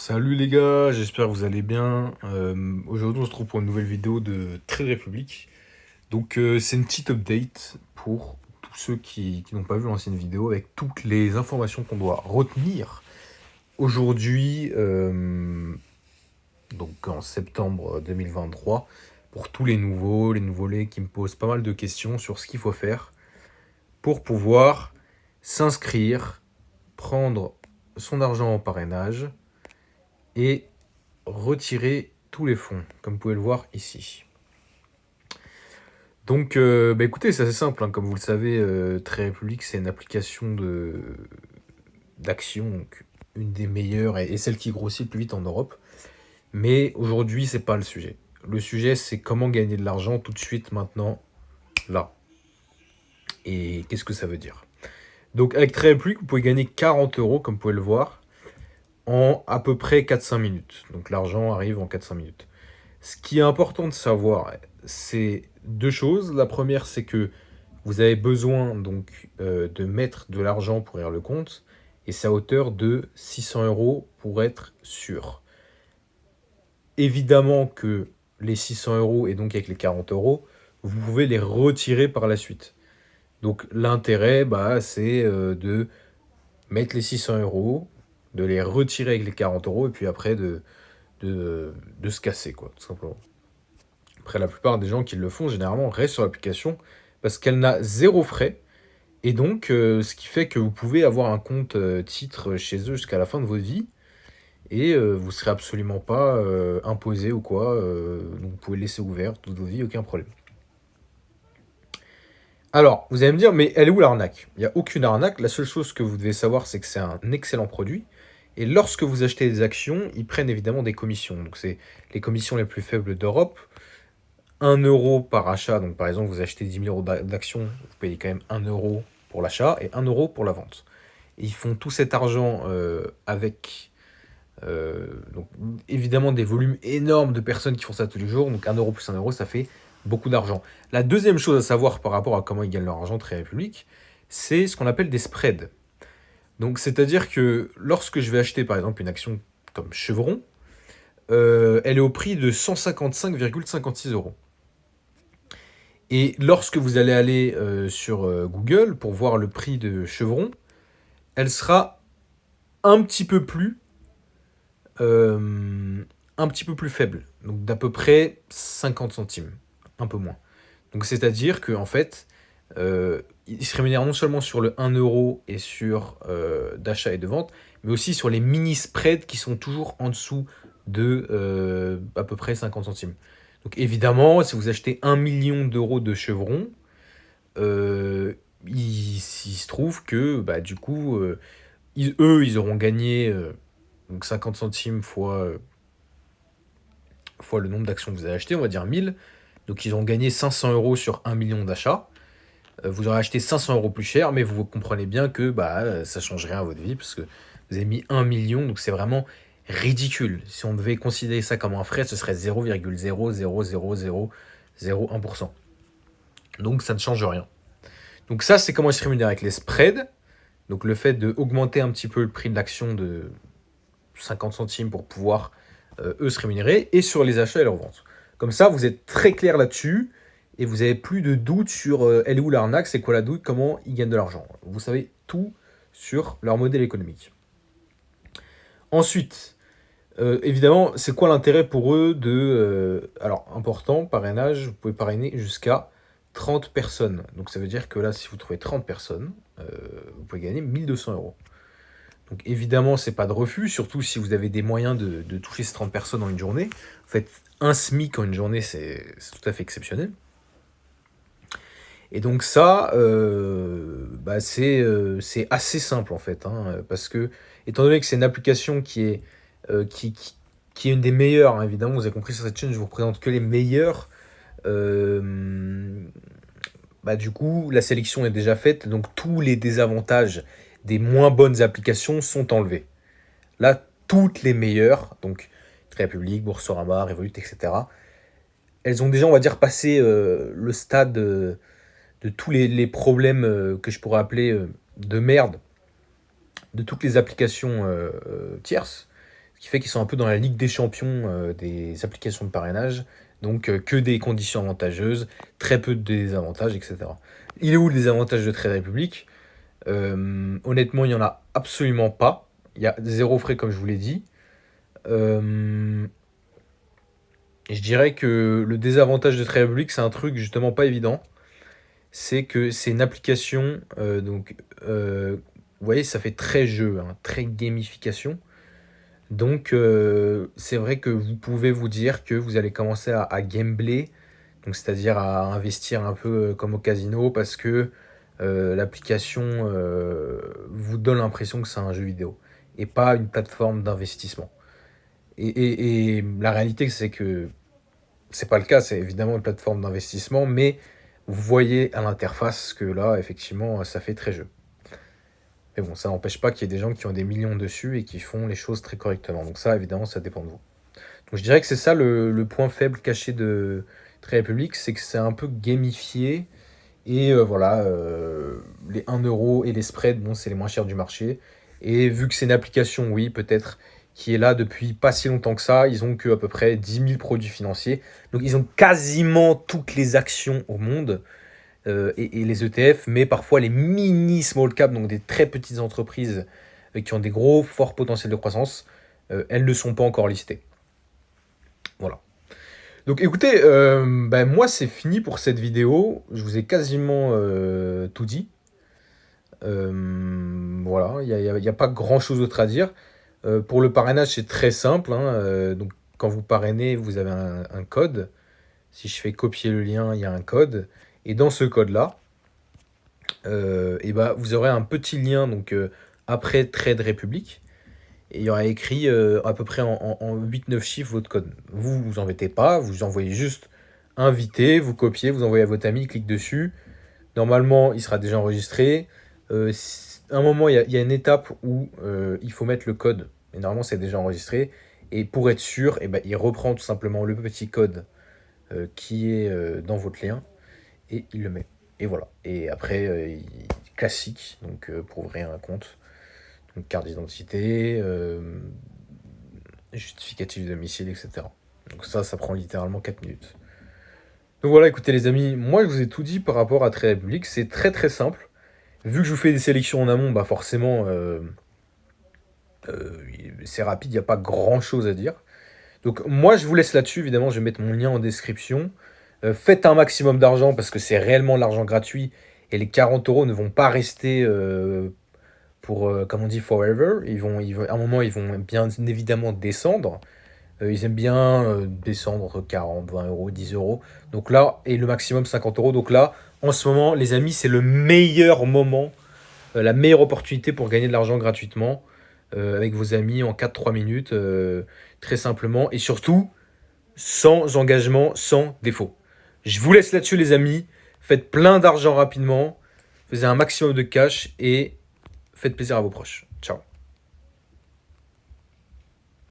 Salut les gars, j'espère que vous allez bien. Aujourd'hui on se retrouve pour une nouvelle vidéo de Trade Republic. Donc c'est une petite update pour tous ceux qui n'ont pas vu l'ancienne vidéo avec toutes les informations qu'on doit retenir aujourd'hui, donc en septembre 2023, pour tous les nouveaux-nés qui me posent pas mal de questions sur ce qu'il faut faire pour pouvoir s'inscrire, prendre son argent en parrainage et retirer tous les fonds, comme vous pouvez le voir ici. Donc, écoutez, c'est assez simple, hein, comme vous le savez, Trade Republic, c'est une application d'action, donc une des meilleures et celle qui grossit le plus vite en Europe. Mais aujourd'hui, c'est pas le sujet. Le sujet, c'est comment gagner de l'argent tout de suite, maintenant, là. Et qu'est-ce que ça veut dire? Donc, avec Trade Republic, vous pouvez gagner 40 euros, comme vous pouvez le voir, en à peu près 4-5 minutes. Donc, l'argent arrive en 4-5 minutes. Ce qui est important de savoir, c'est deux choses. La première, c'est que vous avez besoin donc de mettre de l'argent pour ouvrir le compte, et c'est à hauteur de 600 euros pour être sûr. Évidemment que les 600 euros et donc avec les 40 euros, vous pouvez les retirer par la suite. Donc l'intérêt, c'est de mettre les 600 euros, de les retirer avec les 40 euros, et puis après de se casser, quoi, tout simplement. Après, la plupart des gens qui le font, généralement, restent sur l'application parce qu'elle n'a zéro frais. Et donc, ce qui fait que vous pouvez avoir un compte titre chez eux jusqu'à la fin de votre vie. Et vous ne serez absolument pas imposé ou quoi. Donc, vous pouvez le laisser ouvert toute votre vie, aucun problème. Alors, vous allez me dire, mais elle est où l'arnaque? Il n'y a aucune arnaque. La seule chose que vous devez savoir, c'est que c'est un excellent produit. Et lorsque vous achetez des actions, ils prennent évidemment des commissions. Donc, c'est les commissions les plus faibles d'Europe. 1 euro par achat, donc par exemple vous achetez 10 000 euros d'actions, vous payez quand même 1 euro pour l'achat et 1 euro pour la vente. Et ils font tout cet argent avec donc, évidemment des volumes énormes de personnes qui font ça tous les jours, donc 1 euro plus 1 euro, ça fait beaucoup d'argent. La deuxième chose à savoir par rapport à comment ils gagnent leur argent, Trade Republic, c'est ce qu'on appelle des spreads. Donc c'est-à-dire que lorsque je vais acheter par exemple une action comme Chevron, elle est au prix de 155,56 euros. Et lorsque vous allez aller sur Google pour voir le prix de Chevron, elle sera un petit peu plus, un petit peu plus faible, donc d'à peu près 50 centimes, un peu moins. Donc c'est-à-dire que en fait, ils se rémunèrent non seulement sur le 1 euro et sur d'achat et de vente, mais aussi sur les mini spreads qui sont toujours en dessous de à peu près 50 centimes. Donc évidemment, si vous achetez 1 million d'euros de Chevron, il se trouve que du coup, ils auront gagné donc 50 centimes fois le nombre d'actions que vous avez acheté, on va dire 1000. Donc ils ont gagné 500 euros sur 1 million d'achats. Vous aurez acheté 500 euros plus cher, mais vous comprenez bien que ça change rien à votre vie, parce que vous avez mis 1 million, donc c'est vraiment ridicule. Si on devait considérer ça comme un frais, ce serait 0,0000001%. Donc ça ne change rien. Donc ça, c'est comment ils se rémunèrent avec les spreads. Donc le fait d'augmenter un petit peu le prix de l'action de 50 centimes pour pouvoir, eux, se rémunérer, et sur les achats et leurs ventes. Comme ça, vous êtes très clair là-dessus, et vous n'avez plus de doute sur elle est où l'arnaque, c'est quoi la doute, comment ils gagnent de l'argent. Vous savez tout sur leur modèle économique. Ensuite, évidemment, c'est quoi l'intérêt pour eux de... alors, important, parrainage, vous pouvez parrainer jusqu'à 30 personnes. Donc ça veut dire que là, si vous trouvez 30 personnes, vous pouvez gagner 1200 euros. Donc évidemment, c'est pas de refus, surtout si vous avez des moyens de toucher ces 30 personnes en une journée. En fait, un SMIC en une journée, c'est tout à fait exceptionnel. Et donc ça, c'est assez simple en fait, hein, parce que, étant donné que c'est une application qui est une des meilleures, hein, évidemment, vous avez compris sur cette chaîne, je vous représente que les meilleures. euh, du coup, la sélection est déjà faite, donc tous les désavantages des moins bonnes applications sont enlevés. Là, toutes les meilleures, donc Trade Republic, Boursorama, Revolut, etc., elles ont déjà, on va dire, passé le stade de tous les problèmes que je pourrais appeler de merde de toutes les applications tierces, qui fait qu'ils sont un peu dans la Ligue des champions des applications de parrainage. Donc que des conditions avantageuses, très peu de désavantages, etc. Il est où le désavantage de Trade Republic? Honnêtement, il n'y en a absolument pas. Il y a 0 frais, comme je vous l'ai dit. Et je dirais que le désavantage de Trade Republic, c'est un truc justement pas évident. C'est que c'est une application, vous voyez, ça fait très jeu, hein, très gamification. Donc, c'est vrai que vous pouvez vous dire que vous allez commencer à gambler, donc c'est-à-dire à investir un peu comme au casino, parce que l'application vous donne l'impression que c'est un jeu vidéo et pas une plateforme d'investissement. Et la réalité, c'est que c'est pas le cas, c'est évidemment une plateforme d'investissement, mais vous voyez à l'interface que là, effectivement, ça fait très jeu. Mais bon, ça n'empêche pas qu'il y ait des gens qui ont des millions dessus et qui font les choses très correctement. Donc ça, évidemment, ça dépend de vous. Donc je dirais que c'est ça le point faible caché de Trade Republic, c'est que c'est un peu gamifié. Et voilà, les 1 € et les spreads, bon, c'est les moins chers du marché. Et vu que c'est une application, oui, peut-être, qui est là depuis pas si longtemps que ça, ils ont que à peu près 10 000 produits financiers. Donc ils ont quasiment toutes les actions au monde et les ETF, mais parfois les mini small cap, donc des très petites entreprises qui ont des gros forts potentiels de croissance, elles ne sont pas encore listées. Voilà. Donc écoutez, moi c'est fini pour cette vidéo. Je vous ai quasiment tout dit. Voilà, il y a pas grand-chose d'autre à dire. Pour le parrainage, c'est très simple, hein, donc quand vous parrainez, vous avez un code. Si je fais copier le lien, il y a un code. Et dans ce code-là, vous aurez un petit lien donc, après Trade Republic. Et il y aura écrit à peu près en 8-9 chiffres votre code. Vous vous embêtez pas, vous envoyez juste inviter, vous copiez, vous envoyez à votre ami, il clique dessus. Normalement, il sera déjà enregistré. À un moment, il y a une étape où il faut mettre le code. Et normalement, c'est déjà enregistré. Et pour être sûr, il reprend tout simplement le petit code qui est dans votre lien et il le met. Et voilà. Et après, classique, donc pour ouvrir un compte. Donc carte d'identité, justificatif de domicile, etc. Donc ça prend littéralement 4 minutes. Donc voilà, écoutez les amis, moi je vous ai tout dit par rapport à Trade Republic, c'est très très simple. Vu que je vous fais des sélections en amont, forcément c'est rapide, il n'y a pas grand chose à dire. Donc moi je vous laisse là-dessus, évidemment je vais mettre mon lien en description. Faites un maximum d'argent parce que c'est réellement de l'argent gratuit et les 40 € ne vont pas rester pour, comme on dit, forever. À un moment, ils vont bien évidemment descendre. Ils aiment bien descendre entre 40, 20 €, 10 €. Donc là, et le maximum 50 €. Donc là, en ce moment, les amis, c'est le meilleur moment, la meilleure opportunité pour gagner de l'argent gratuitement avec vos amis en 4-3 minutes, très simplement. Et surtout, sans engagement, sans défaut. Je vous laisse là-dessus, les amis. Faites plein d'argent rapidement. Faisez un maximum de cash et faites plaisir à vos proches.